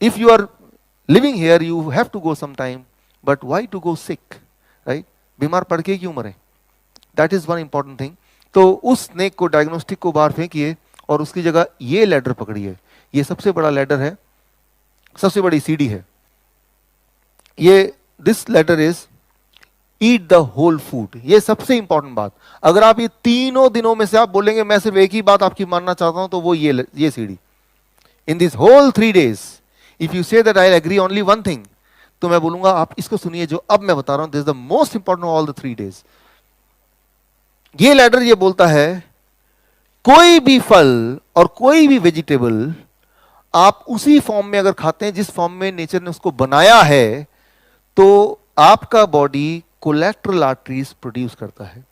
if you are living here, you have to go sometime, but why to go sick, right? बीमार पड़ के क्यों मरे? That is one important thing. तो उस स्नेक को, डायग्नोस्टिक को बाहर फेंकिए और उसकी जगह ये लैडर पकड़िए. ये सबसे बड़ा लैडर है, सबसे बड़ी सीढ़ी है. ये this ladder is eat the whole food. ये सबसे इंपॉर्टेंट बात. अगर आप ये तीनों दिनों में से आप बोलेंगे मैं सिर्फ एक ही बात आपकी मानना चाहता हूं, तो वो ये सीढ़ी. In this whole 3 days, if you say that I agree only one thing, तो मैं बोलूंगा आप इसको सुनिए जो अब मैं बता रहा हूं. This is the most important of all the 3 days. ये लैडर ये बोलता है कोई भी फल और कोई भी वेजिटेबल आप उसी फॉर्म में अगर खाते हैं जिस फॉर्म में नेचर ने उसको बनाया है, तो आपका बॉडी कोलैटरल आर्टरीज प्रोड्यूस करता है.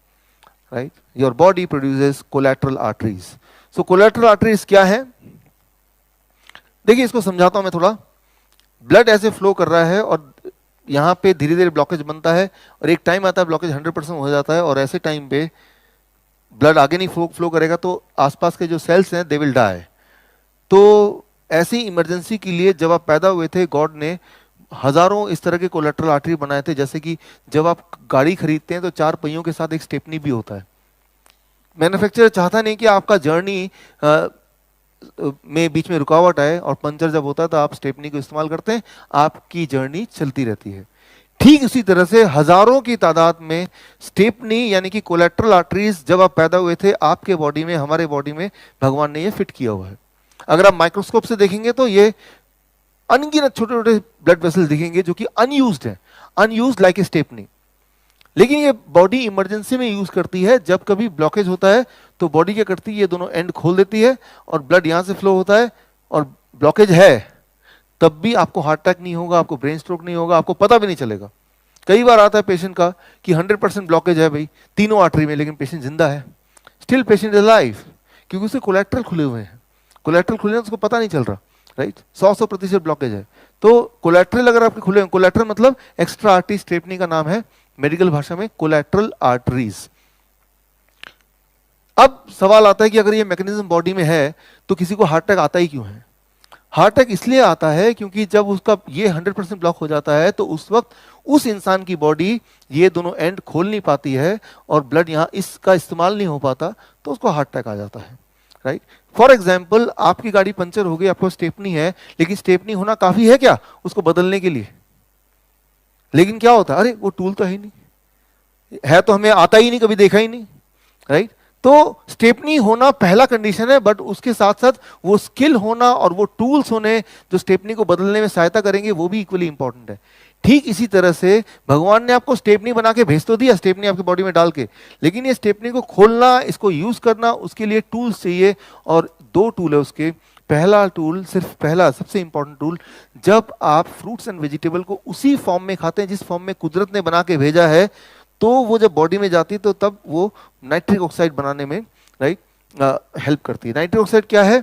Right, your body produces collateral arteries. So collateral arteries क्या है? देखिए इसको समझाता हूं मैं थोड़ा. ब्लड ऐसे फ्लो कर रहा है और यहां पे धीरे धीरे ब्लॉकेज बनता है और एक टाइम आता है ब्लॉकेज 100% हो जाता है, और ऐसे टाइम पे ब्लड आगे नहीं फ्लो करेगा तो आसपास के जो सेल्स हैं दे विल डाई. तो ऐसी इमरजेंसी के लिए जब आप पैदा हुए थे, गॉड ने हजारों इस तरह के कोलैटरल आर्टरी बनाए थे. जैसे कि जब आप गाड़ी खरीदते हैं तो 4 पहियों के साथ एक स्टेपनी भी होता है. मैन्युफैक्चरर चाहता नहीं कि आपका जर्नी में बीच में रुकावट आए, और पंचर जब होता है तो आप स्टेपनी को इस्तेमाल करते हैं, आपकी जर्नी चलती रहती है. ठीक इसी तरह से हजारों की तादाद में स्टेपनी यानी कि कोलैटरल आर्टरीज जब आप पैदा हुए थे आपके बॉडी में, हमारे बॉडी में भगवान ने ये फिट किया हुआ है. अगर आप माइक्रोस्कोप से देखेंगे तो ये अनगिनत छोटे छोटे ब्लड वेसल्स दिखेंगे जो कि अनयूज्ड है, अनयूज्ड लाइक ए स्टेपनी. लेकिन ये बॉडी इमरजेंसी में यूज करती है. जब कभी ब्लॉकेज होता है तो बॉडी क्या करती है, ये दोनों एंड खोल देती है और ब्लड यहां से फ्लो होता है. और ब्लॉकेज है तब भी आपको हार्ट अटैक नहीं होगा, आपको ब्रेन स्ट्रोक नहीं होगा, आपको पता भी नहीं चलेगा. कई बार आता है पेशेंट का कि 100% ब्लॉकेज है भाई तीनों आर्टरी में, लेकिन पेशेंट जिंदा है, स्टिल पेशेंट इज अलाइव, क्योंकि उसे कोलैटरल खुले हुए हैं. कोलैटरल खुले हैं तो उसको पता नहीं चल रहा. राइट, 100% ब्लॉकेज है. तो कोलैटरल अगर आपके खुले हैं, कोलैटरल मतलब एक्स्ट्रा आर्टरी, स्टेपनी का नाम है मेडिकल भाषा में कोलैटरल आर्टरीज. अब सवाल आता है कि अगर ये मैकेनिज्म बॉडी में है तो किसी को हार्ट अटैक आता ही क्यों है? हार्ट अटैक इसलिए आता है क्योंकि जब उसका ये 100% ब्लॉक हो जाता है तो उस वक्त उस इंसान की बॉडी ये दोनों एंड खोल नहीं पाती है और ब्लड यहां इसका इस्तेमाल नहीं हो पाता, तो उसको हार्ट अटैक आ जाता है. राइट, फॉर एग्जाम्पल आपकी गाड़ी पंचर हो गई, आपको स्टेपनी है, लेकिन स्टेपनी होना काफी है क्या उसको बदलने के लिए? लेकिन क्या होता है, अरे वो टूल तो है ही नहीं, है तो हमें आता ही नहीं, कभी देखा ही नहीं. राइट, तो स्टेपनी होना पहला कंडीशन है, बट उसके साथ साथ वो स्किल होना और वो टूल्स होने जो स्टेपनी को बदलने में सहायता करेंगे वो भी इक्वली इंपॉर्टेंट है. ठीक इसी तरह से भगवान ने आपको स्टेपनी बना के भेज तो दिया, स्टेपनी आपकी बॉडी में डाल के, लेकिन ये स्टेपनी को खोलना, इसको यूज करना, उसके लिए टूल्स चाहिए. और 2 टूल है उसके. पहला टूल, सिर्फ पहला सबसे इंपॉर्टेंट टूल, जब आप फ्रूट्स एंड वेजिटेबल को उसी फॉर्म में खाते हैं जिस फॉर्म में कुदरत ने बना के भेजा है, तो वो जब बॉडी में जाती है तो तब वो नाइट्रिक ऑक्साइड बनाने में हेल्प करती है. नाइट्रिक ऑक्साइड क्या है?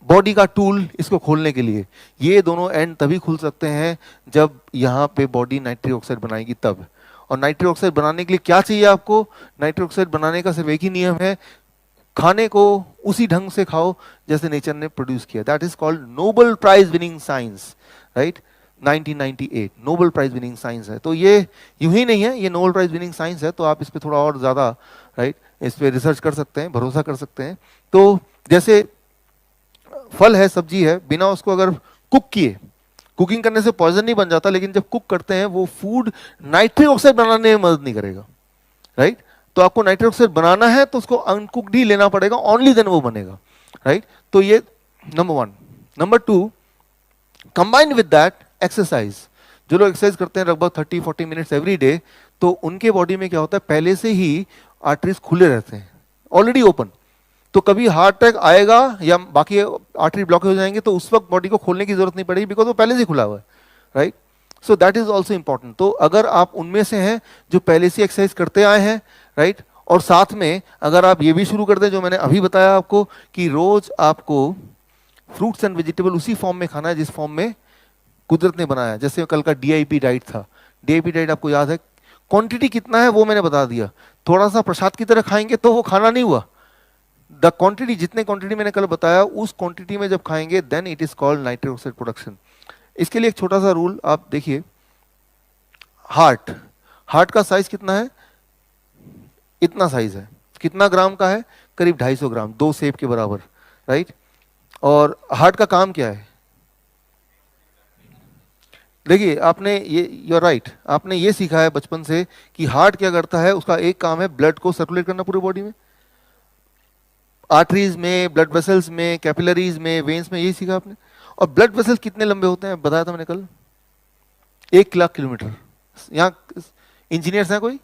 बॉडी का टूल इसको खोलने के लिए. ये दोनों एंड तभी खुल सकते हैं जब यहाँ पे बॉडी नाइट्रिक ऑक्साइड बनाएगी तब. और नाइट्रिक ऑक्साइड बनाने के लिए क्या चाहिए आपको? नाइट्रिक ऑक्साइड बनाने का सिर्फ एक ही नियम है, खाने को उसी ढंग से खाओ जैसे नेचर ने प्रोड्यूस किया. That is called Nobel prize winning science. Right, 1998 Nobel prize winning science है. तो ये यूं ही नहीं है, ये नोबेल प्राइज विनिंग साइंस है, तो आप इस पे थोड़ा और ज्यादा राइट इस पे रिसर्च कर सकते हैं, भरोसा कर सकते हैं. तो जैसे फल है, सब्जी है, बिना उसको अगर कुक किए, कुकिंग करने से पॉइजन नहीं बन जाता, लेकिन जब कुक करते हैं वो फूड नाइट्रिक ऑक्साइड बनाने में मदद नहीं करेगा. राइट, तो आपको नाइट्रिक ऑक्साइड बनाना है तो उसको अनकुक्ड ही लेना पड़ेगा, ओनली देन वो बनेगा. राइट, तो ये number 1. Number 2, combined with that exercise. जो लोग एक्सरसाइज करते हैं लगभग 30-40 मिनट्स एवरी डे, तो उनके बॉडी में क्या होता है, पहले से ही आर्टरीज खुले रहते हैं, ऑलरेडी ओपन. तो कभी हार्ट अटैक आएगा या बाकी आर्टरी ब्लॉक हो जाएंगे तो उस वक्त बॉडी को खोलने की जरूरत नहीं पड़ेगी, बिकॉज वो पहले से खुला हुआ है. Right, so that is also important. तो अगर आप उनमें से हैं जो पहले से एक्सरसाइज करते आए हैं, राइट, और साथ में अगर आप ये भी शुरू कर दें जो मैंने अभी बताया आपको कि रोज आपको फ्रूट्स एंड वेजिटेबल उसी फॉर्म में खाना है जिस फॉर्म में कुदरत ने बनाया. जैसे कल का DIP डाइट था, DIP डाइट आपको याद है, क्वांटिटी कितना है वो मैंने बता दिया. थोड़ा सा प्रसाद की तरह खाएंगे तो वो खाना नहीं हुआ, द क्वांटिटी, जितने क्वांटिटी मैंने कल बताया उस क्वांटिटी में जब खाएंगे then it is called nitric oxide production. इसके लिए एक छोटा सा रूल आप देखिए, हार्ट, हार्ट का साइज कितना है, इतना साइज है, कितना ग्राम का है, करीब 250 ग्राम, 2 सेब के बराबर, राइट। और हार्ट का काम क्या है, देखिए आपने ये, यू आर राइट, आपने ये सीखा है बचपन से कि हार्ट क्या करता है, उसका एक काम है ब्लड को सर्कुलेट करना पूरी बॉडी में, आर्टरीज में, ब्लड वेसल्स में, कैपिलरीज में, वेन्स में, यही सीखा आपने। और ब्लड वेसल्स कितने लंबे होते हैं बताया था मैंने कल, 1 लाख किलोमीटर। यहाँ इंजीनियर्स हैं कोई,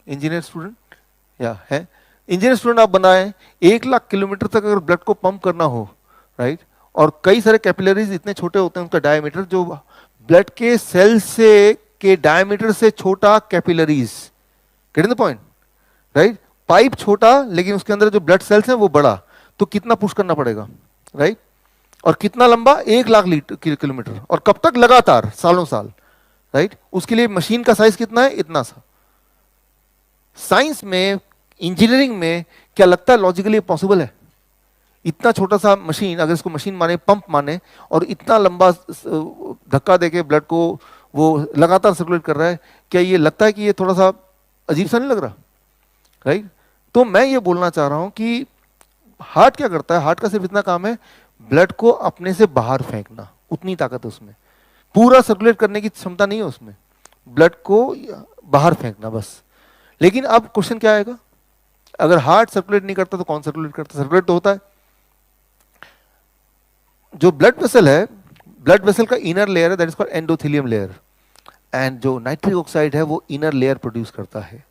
इंजीनियर स्टूडेंट या है, इंजीनियर स्टूडेंट आप बनाए, 1 लाख किलोमीटर तक अगर ब्लड को पंप करना हो, राइट, और कई सारे कैपिलरीज इतने छोटे होते हैं उनका डायमीटर, जो ब्लड के सेल से के डायमीटर से छोटा capillaries, getting the point, right. Pipe छोटा लेकिन उसके अंदर जो ब्लड सेल्स हैं वो बड़ा, तो कितना पुश करना पड़ेगा, राइट। और कितना लंबा, 1 लाख किलोमीटर, और कब तक, लगातार सालों साल, राइट। उसके लिए मशीन का साइज कितना है, इतना सा। साइंस में, इंजीनियरिंग में क्या लगता है लॉजिकली पॉसिबल है, इतना छोटा सा मशीन, अगर इसको मशीन माने, पंप माने, और इतना लंबा धक्का देके ब्लड को वो लगातार सर्कुलेट कर रहा है, क्या ये लगता है कि ये थोड़ा सा अजीब सा नहीं लग रहा, राइट। तो मैं ये बोलना चाह रहा हूं कि हार्ट क्या करता है, हार्ट का सिर्फ इतना काम है ब्लड को अपने से बाहर फेंकना, उतनी ताकत है उसमें, पूरा सर्कुलेट करने की क्षमता नहीं है उसमें, ब्लड को बाहर फेंकना बस। लेकिन अब क्वेश्चन क्या आएगा, अगर हार्ट सर्कुलेट नहीं करता तो कौन सर्कुलेट करता, सर्कुलेट तो होता है। जो ब्लड वेसल है, ब्लड वेसल का इनर लेयर है, that is called endothelium layer, and जो नाइट्रिक ऑक्साइड है वो इनर लेयर प्रोड्यूस करता है।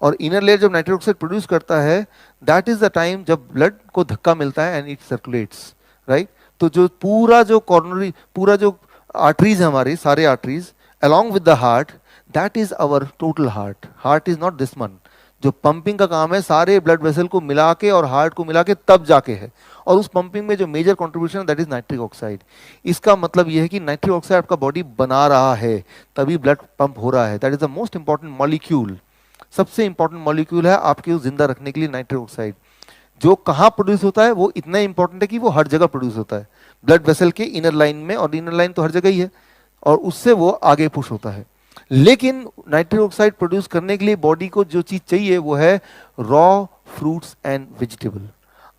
और इनर लेयर जब नाइट्रिक ऑक्साइड प्रोड्यूस करता है, दैट इज द टाइम जब ब्लड को धक्का मिलता है एंड इट सर्कुलेट्स, राइट। तो जो पूरा जो कॉर्नरी, पूरा जो आर्टरीज है हमारी, सारे arteries along with the heart, that is our total heart. Heart is not this one. जो पंपिंग का काम है सारे ब्लड वेसल को मिला के और हार्ट को मिला के तब जाके है, और उस पंपिंग में जो major contribution that is nitric oxide. इसका मतलब यह है कि नाइट्रिक ऑक्साइड आपका बॉडी बना रहा है तभी ब्लड पंप हो रहा है, that is the most important molecule, सबसे इंपॉर्टेंट मॉलिक्यूल है आपके उस जिंदा रखने के लिए नाइट्रिक ऑक्साइड। जो कहाँ प्रोड्यूस होता है वो इतना इंपॉर्टेंट है कि वो हर जगह प्रोड्यूस होता है, ब्लड वेसल के इनर लाइन में, और इनर लाइन तो हर जगह ही है, और उससे वो आगे पुश होता है। लेकिन नाइट्रिक ऑक्साइड प्रोड्यूस करने के लिए बॉडी को जो चीज चाहिए वो है रॉ फ्रूट्स एंड वेजिटेबल।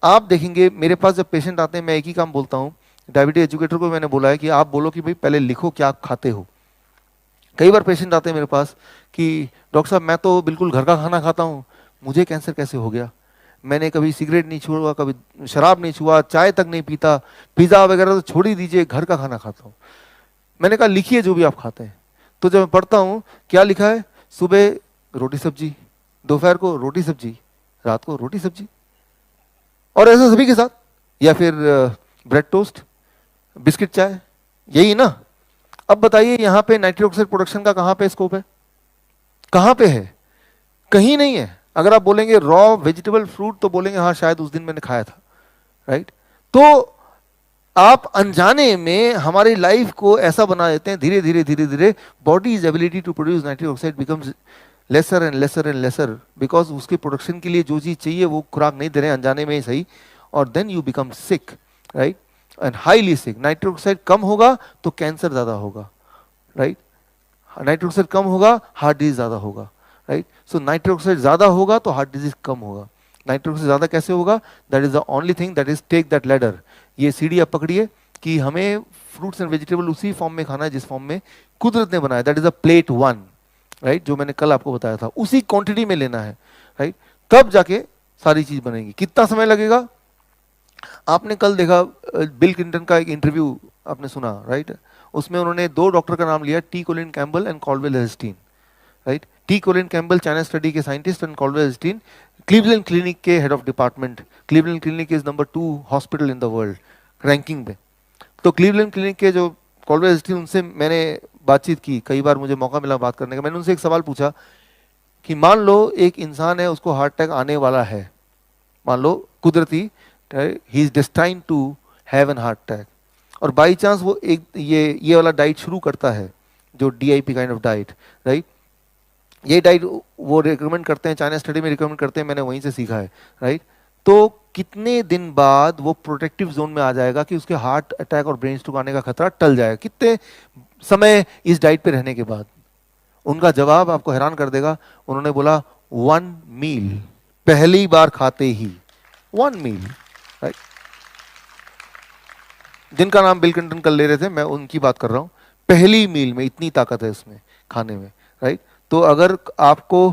आप देखेंगे मेरे पास जब पेशेंट आते हैं, मैं एक ही काम बोलता हूँ, डायबिटीज एजुकेटर को मैंने बोला है कि आप बोलो कि भाई पहले लिखो क्या आप खाते हो। कई बार पेशेंट आते हैं मेरे पास कि डॉक्टर साहब मैं तो बिल्कुल घर का खाना खाता हूँ, मुझे कैंसर कैसे हो गया, मैंने कभी सिगरेट नहीं छुआ, कभी शराब नहीं छुआ, चाय तक नहीं पीता, पिज्जा वगैरह तो छोड़ ही दीजिए, घर का खाना खाता हूँ। मैंने कहा लिखिए जो भी आप खाते हैं। तो जब मैं पढ़ता हूँ क्या लिखा है, सुबह रोटी सब्जी, दोपहर को रोटी सब्जी, रात को रोटी सब्जी, और ऐसा सभी के साथ, या फिर ब्रेड टोस्ट, बिस्किट चाय, यही ना। अब बताइए यहाँ पे नाइट्रिक ऑक्साइड प्रोडक्शन का कहाँ पे स्कोप है, कहाँ पे है, कहीं नहीं है। अगर आप बोलेंगे रॉ वेजिटेबल फ्रूट तो बोलेंगे हाँ शायद उस दिन मैंने खाया था, राइट। तो आप अनजाने में हमारी लाइफ को ऐसा बना देते हैं, धीरे धीरे धीरे धीरे body's ability to produce nitric oxide becomes lesser and lesser and lesser, because उसके प्रोडक्शन के लिए जो चीज चाहिए वो खुराक नहीं दे रहे हैं, अनजाने में ही सही, और then you become sick, right, and highly sick. Nitric oxide कम होगा तो कैंसर ज्यादा होगा, राइट, नाइट्रिक ऑक्साइड कम होगा हार्ट डिजीज ज्यादा होगा, राइट। सो नाइट्रिक ऑक्साइड ज्यादा होगा तो हार्ट डिजीज कम होगा। नाइट्रिक ऑक्साइड ज्यादा कैसे होगा, that is the only thing, that is take that ladder, ये सीढ़ी आप पकड़िए कि हमें फ्रूट्स एंड वेजिटेबल उसी फॉर्म में खाना है जिस फॉर्म में कुदरत ने बनाया, that is a plate one, right, जो मैंने कल आपको बताया था, उसी क्वांटिटी में लेना है, राइट, तब जाके सारी चीज बनेगी। कितना समय लगेगा, आपने कल देखा बिल क्लिंटन का एक इंटरव्यू आपने सुना, राइट, उसमें उन्होंने 2 डॉक्टर का नाम लिया, T Colin Campbell and Caldwell Esselstyn, right. T Colin Campbell China study के scientist and Caldwell Esselstyn Cleveland Clinic के head of department. Cleveland Clinic is number 2 hospital in the world ranking में। तो Cleveland Clinic के जो Caldwell हेस्टीन, उनसे मैंने बातचीत की, कई बार मुझे मौका मिला बात करने का। मैंने उनसे एक सवाल पूछा कि मान लो एक इंसान है, उसको हार्ट अटैक आने वाला है, मान लो कुदरती, he is destined to have an heart attack, और बाई चांस वो एक ये वाला डाइट शुरू करता है, जो DIP kind of diet, right, ये डाइट वो रिकमेंड करते हैं, चाइना स्टडी में रिकमेंड करते हैं, मैंने वहीं से सीखा है, राइट। तो कितने दिन बाद वो प्रोटेक्टिव जोन में आ जाएगा कि उसके हार्ट अटैक और ब्रेन स्ट्रोक आने का खतरा टल जाएगा, कितने समय इस डाइट पे रहने के बाद। उनका जवाब आपको हैरान कर देगा, उन्होंने बोला 1 मील, पहली बार खाते ही 1 मील, राइट। जिनका नाम बिल क्लिंटन कल ले रहे थे, मैं उनकी बात कर रहा हूं। पहली मील में इतनी ताकत है इसमें, खाने में, राइट। तो अगर आपको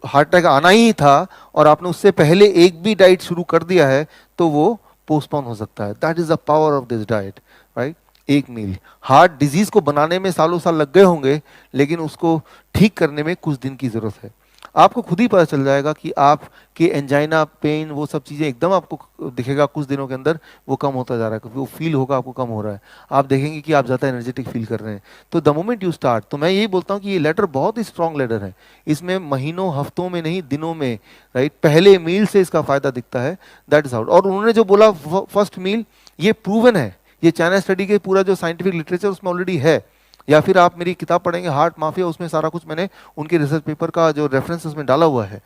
हार्ट अटैक आना ही था और आपने उससे पहले एक भी डाइट शुरू कर दिया है तो वो पोस्टपोन हो सकता है। That is the power of this diet, right. 1 meal. Heart disease को बनाने में सालों साल लग गए होंगे, लेकिन उसको ठीक करने में कुछ दिन की जरूरत है। आपको खुद ही पता चल जाएगा कि आपके एंजाइना, पेन, वो सब चीजें एकदम आपको दिखेगा कुछ दिनों के अंदर वो कम होता जा रहा है, वो फील होगा आपको कम हो रहा है। आप देखेंगे कि आप ज़्यादा एनर्जेटिक फील कर रहे हैं। तो द मोमेंट यू स्टार्ट, तो मैं यही बोलता हूँ कि ये लेटर बहुत ही स्ट्रॉन्ग लेटर है। इसमें महीनों, हफ्तों में नहीं, दिनों में, राइट, पहले मील से इसका फायदा दिखता है। That is out. और उन्होंने जो बोला फर्स्ट मील, ये प्रूवन है। ये चाइना स्टडी के पूरा जो साइंटिफिक लिटरेचर उसमें ऑलरेडी है, या फिर आप मेरी किताब पढ़ेंगे हार्ट माफिया, उसमें सारा कुछ मैंने उनके रिसर्च पेपर का जो रेफरेंस उसमें डाला हुआ है।